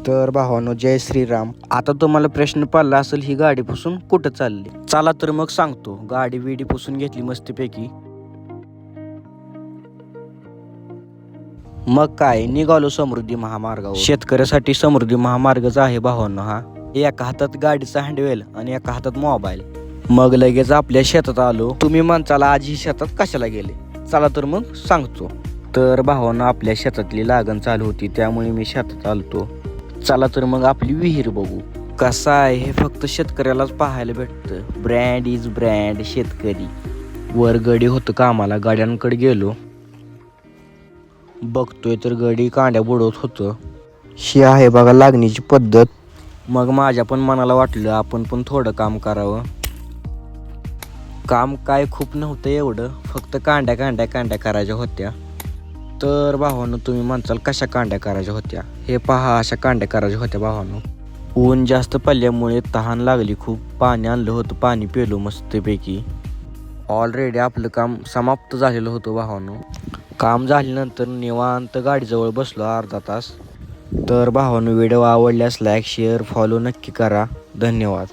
तर भावानो, जय श्रीराम. आता तुम्हाला प्रश्न पडला असेल, ही गाडी पुसून कुठं चालली. चला तर मग सांगतो. गाडी विडी पुसून घेतली मस्तपैकी. मग काय, निघालो समृद्धी महामार्गावर. शेतकऱ्यासाठी समृद्धी महामार्गच आहे भावांनो हा. एका हातात गाडीचा हँडवेल आणि एका हातात मोबाईल. मग लगेच आपल्या शेतात आलो. तुम्ही म्हणताला आजी शेतात कशाला गेले. चला तर मग सांगतो. तर भावांनो, आपल्या शेतातली लागण चालू होती, त्यामुळे मी शेतात आलतो. चला तर मग आपली विहीर बघू. कसं आहे, हे फक्त शेतकऱ्यालाच पाहायला भेटतं. ब्रँड इज ब्रँड शेतकरी. वर गडी होतं कामाला, गाड्यांकडे गेलो. बघतोय तर गडी कांड्या बुडवत होतं. ही आहे बघा लागणीची पद्धत. मग माझ्या पण मनाला वाटलं आपण पण थोडं काम करावं. काम काय खूप नव्हतं एवढं, फक्त कांड्या करायच्या होत्या. तर भावांनो, तुम्ही म्हणताल कशा कांड्या करायच्या होत्या. हे पहा, अशा कांड्या करायच्या होत्या भावांनो. ऊन जास्त पडल्यामुळे तहान लागली खूप. पाणी आणलं होतं, पाणी पिलो मस्तपैकी. ऑलरेडी आपलं काम समाप्त झालेलं होतं भावांनो. काम झाल्यानंतर निवांत गाडीजवळ बसलो अर्धा तास. तर भावांनो, व्हिडिओ आवडल्यास लाईक शेअर फॉलो नक्की करा. धन्यवाद.